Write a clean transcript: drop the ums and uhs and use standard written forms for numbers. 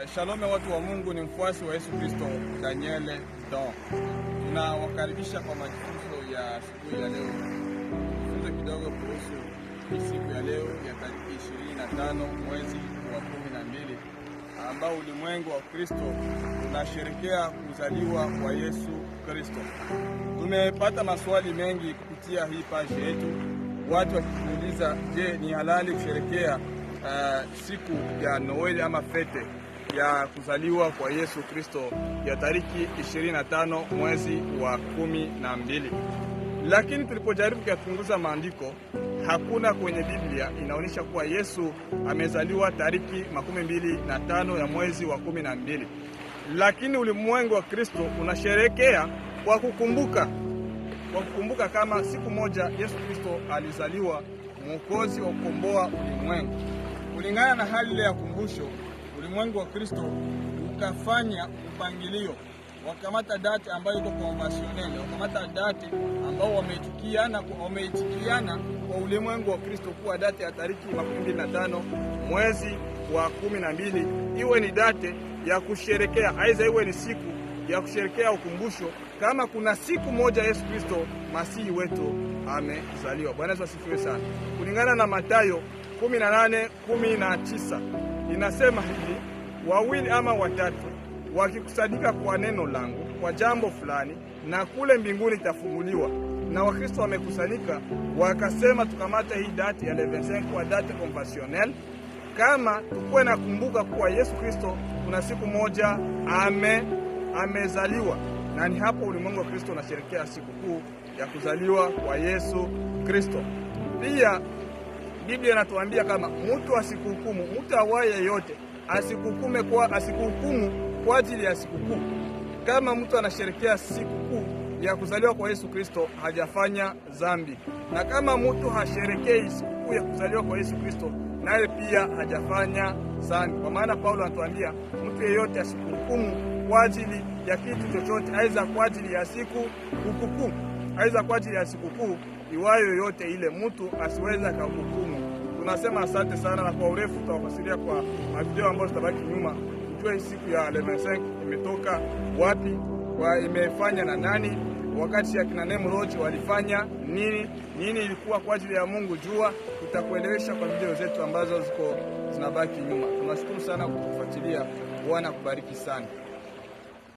Shalom watu wa Mungu, ni mfuasi wa Yesu Kristo Daniel Don. Tunawakaribisha kwa majifunzo ya siku ya leo. Tufunze kidogo kuhusu siku ya leo ya tarehe 25 mwezi wa 12 ambao ulimwengu wa Kristo unasherehekea kuzaliwa kwa Yesu Kristo. Tumepata maswali mengi kupitia hii page yetu, watu wakiuliza, je, ni halali kusherehekea siku ya Noeli ama fete ya kuzaliwa kwa Yesu Kristo ya tariki 25 mwezi wa 12. Lakini tulipojaribu kuchunguza maandiko, hakuna kwenye Biblia inaonyesha kuwa Yesu amezaliwa tariki 25 ya mwezi wa 12. Lakini ulimwengu wa Kristo unasherehekea kwa kukumbuka kama siku moja Yesu Kristo alizaliwa, Mwokozi wa kukomboa ulimwengu. Kulingana na hali ile ya kumbusho, ulimwengu wa Kristo ukafanya mpangilio, wakamata date ambayo iko conventionnel, wakamata date ambao wameitikiana kwa ulimwengu wa Kristo kuwa date ya tariki 25 mwezi wa 12 iwe ni date ya kusherekea, aidha iwe ni siku ya kusherekea ukumbusho kama kuna siku moja Yesu Kristo Masihi wetu amezaliwa. Bwana Yesu asifiwe sana. Kulingana na Mathayo 18:19 inasema hivi: wawili ama watatu wakikusanyika kwa neno langu kwa jambo fulani, na kule mbinguni itafunguliwa. Na Wakristo wamekusanyika wakasema tukamata hii date ya 25 kwa date conventionnelle, kama tukuwe na kumbuka kuwa Yesu Kristo kuna siku moja amezaliwa. Na ni hapo ulimwengu wa Kristo unasherehekea sikukuu ya kuzaliwa kwa Yesu Kristo. Pia Biblia inatuambia kama mtu asikuhukumu, mtu awaye yeyote asikuhukumu kwa ajili ya sikukuu. Kama mtu anasherehekea sikukuu ya kuzaliwa kwa Yesu Kristo, hajafanya dhambi. Na kama mtu hasherehekei sikukuu ya kuzaliwa kwa Yesu Kristo, naye pia hajafanya dhambi. Kwa maana Paulo anatuambia mtu yeyote asikuhukumu kwa ajili ya kitu chochote, aidha kwa ajili ya sikukuu iwayo yoyote ile, mtu asiweza kuhukumu. Tunasema asante sana, na kwa urefu tutawafasiria kwa video ambayo tutabaki nyuma, kujua hii siku ya 25 imetoka wapi, imefanya na nani, wakati ya kina Nimrod walifanya nini ilikuwa kwa ajili ya Mungu jua. Tutakuelewesha kwa video zetu ambazo zinabaki nyuma. Tunashukuru sana kwa kufuatilia. Bwana kubariki sana.